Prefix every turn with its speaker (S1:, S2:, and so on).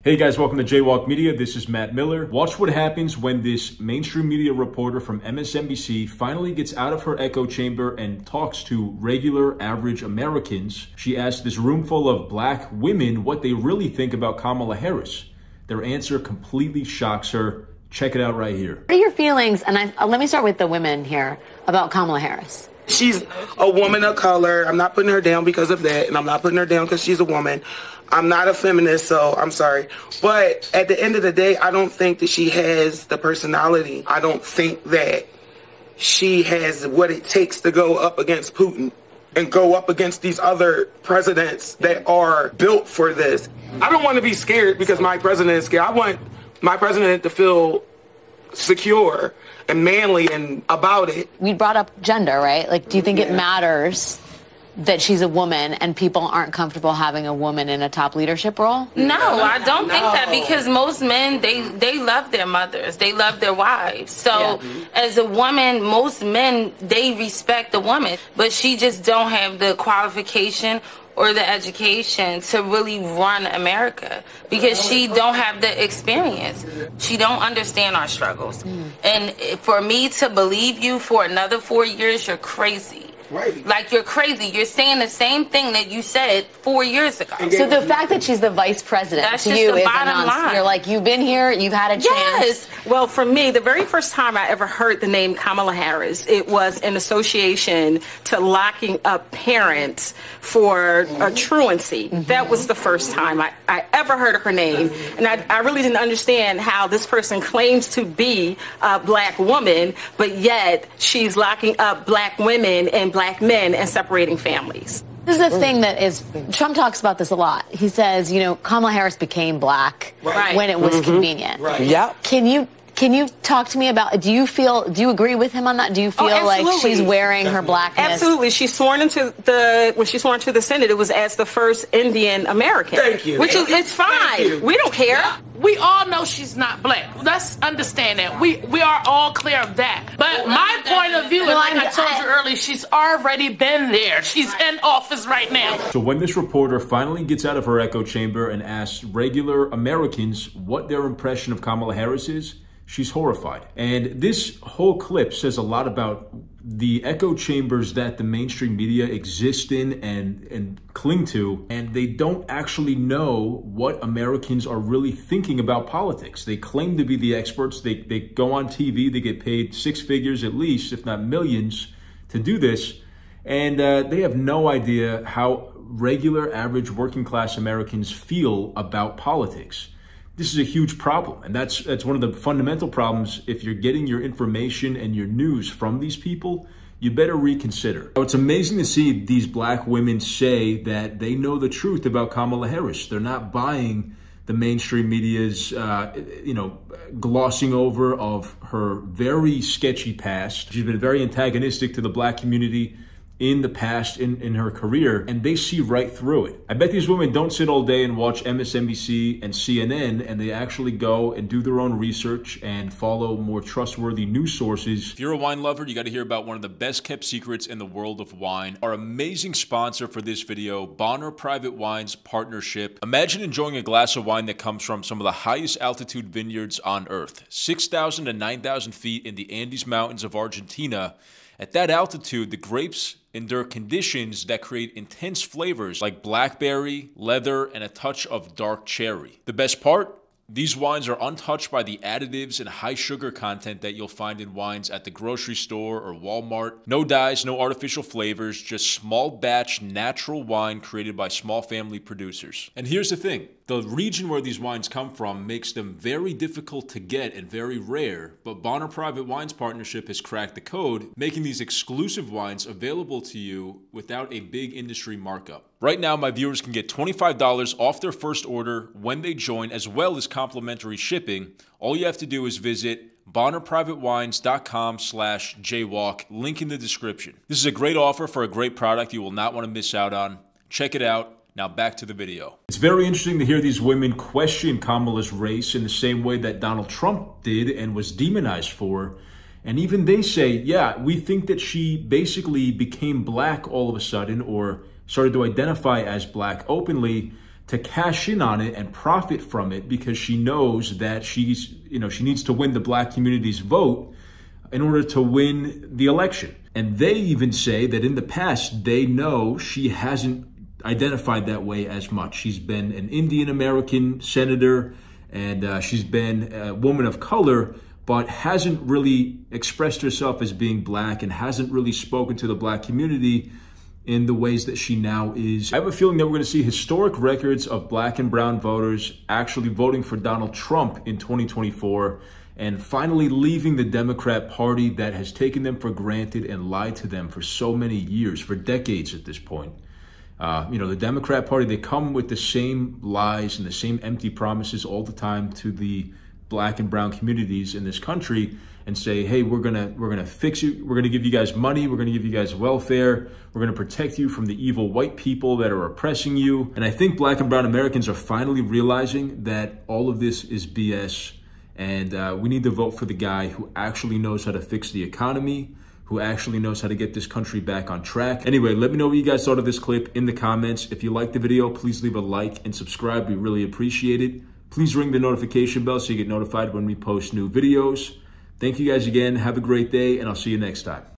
S1: Hey guys, welcome to JayWalk Media. This is Matt Miller. Watch what happens when this mainstream media reporter from MSNBC finally gets out of her echo chamber and talks to regular, average Americans. She asks this room full of black women what they really think about Kamala Harris. Their answer completely shocks her. Check it out right here.
S2: What are your feelings, and let me start with the women here, about Kamala Harris?
S3: She's a woman of color. I'm not putting her down because of that, and I'm not putting her down because she's a woman. I'm not a feminist, so I'm sorry. But at the end of the day, I don't think that she has the personality. I don't think that she has what it takes to go up against Putin and go up against these other presidents that are built for this. I don't want to be scared because my president is scared. I want my president to feel secure and manly and about it.
S2: We brought up gender, right? Like, do you think it matters that she's a woman and people aren't comfortable having a woman in a top leadership role?
S4: No, I don't think that, because most men, they love their mothers. They love their wives. So as a woman, most men, they respect the woman, but she just don't have the qualification or the education to really run America because she don't have the experience. She don't understand our struggles. And for me to believe you for another 4 years, you're crazy.
S3: Right.
S4: Like, you're crazy. You're saying the same thing that you said 4 years ago.
S2: So the fact that she's the vice president
S4: That's
S2: to
S4: just
S2: you
S4: the
S2: is
S4: bottom line.
S2: You're like, you've been here, you've had a chance.
S4: Yes.
S5: Well, for me, the very first time I ever heard the name Kamala Harris, it was in association to locking up parents for truancy. That was the first time I ever heard of her name. And I really didn't understand how this person claims to be a black woman, but yet she's locking up black women and black men and separating families.
S2: This is a thing that is, Trump talks about this a lot. He says, you know, Kamala Harris became black when it was convenient.
S3: Right.
S5: Yeah.
S2: Can you talk to me about, do you agree with him on that? Do you feel like she's wearing her blackness?
S5: Absolutely. She's sworn into when she sworn to the Senate, it was as the first Indian American.
S3: Thank you.
S5: Which is, it's fine. We don't care.
S6: We all know she's not black. Let's understand that. We are all clear of that. But my point of view is, like I told you earlier, she's already been there. She's in office right now.
S1: So when this reporter finally gets out of her echo chamber and asks regular Americans what their impression of Kamala Harris is, she's horrified. And this whole clip says a lot about the echo chambers that the mainstream media exist in and cling to, and they don't actually know what Americans are really thinking about politics. They claim to be the experts. They go on TV, they get paid six figures at least, if not millions, to do this, and they have no idea how regular, average, working class Americans feel about politics. This is a huge problem, and that's one of the fundamental problems. If you're getting your information and your news from these people, you better reconsider. It's amazing to see these black women say that they know the truth about Kamala Harris. They're not buying the mainstream media's, glossing over of her very sketchy past. She's been very antagonistic to the black community in the past, in her career, and they see right through it. I bet these women don't sit all day and watch MSNBC and CNN, and they actually go and do their own research and follow more trustworthy news sources. If you're a wine lover, you got to hear about one of the best kept secrets in the world of wine. Our amazing sponsor for this video, Bonner Private Wines Partnership. Imagine enjoying a glass of wine that comes from some of the highest altitude vineyards on earth, 6,000 to 9,000 feet in the Andes Mountains of Argentina. At that altitude, the grapes endure conditions that create intense flavors like blackberry, leather, and a touch of dark cherry. The best part? These wines are untouched by the additives and high sugar content that you'll find in wines at the grocery store or Walmart. No dyes, no artificial flavors, just small batch natural wine created by small family producers. And here's the thing. The region where these wines come from makes them very difficult to get and very rare, but Bonner Private Wines Partnership has cracked the code, making these exclusive wines available to you without a big industry markup. Right now, my viewers can get $25 off their first order when they join, as well as complimentary shipping. All you have to do is visit BonnerPrivateWines.com/JayWalk, link in the description. This is a great offer for a great product you will not want to miss out on. Check it out. Now back to the video. It's very interesting to hear these women question Kamala's race in the same way that Donald Trump did and was demonized for. And even they say, yeah, we think that she basically became black all of a sudden, or started to identify as black openly to cash in on it and profit from it because she knows that she needs to win the black community's vote in order to win the election. And they even say that in the past, they know she hasn't identified that way as much. She's been an Indian American senator, and she's been a woman of color, but hasn't really expressed herself as being black and hasn't really spoken to the black community in the ways that she now is. I have a feeling that we're going to see historic records of black and brown voters actually voting for Donald Trump in 2024 and finally leaving the Democrat Party that has taken them for granted and lied to them for so many years, for decades at this point. The Democrat Party, they come with the same lies and the same empty promises all the time to the black and brown communities in this country and say, hey, we're gonna fix you, we're gonna give you guys money, we're gonna give you guys welfare, we're gonna protect you from the evil white people that are oppressing you. And I think black and brown Americans are finally realizing that all of this is BS, and we need to vote for the guy who actually knows how to fix the economy, who actually knows how to get this country back on track. Anyway, let me know what you guys thought of this clip in the comments. If you liked the video, please leave a like and subscribe. We really appreciate it. Please ring the notification bell so you get notified when we post new videos. Thank you guys again. Have a great day, and I'll see you next time.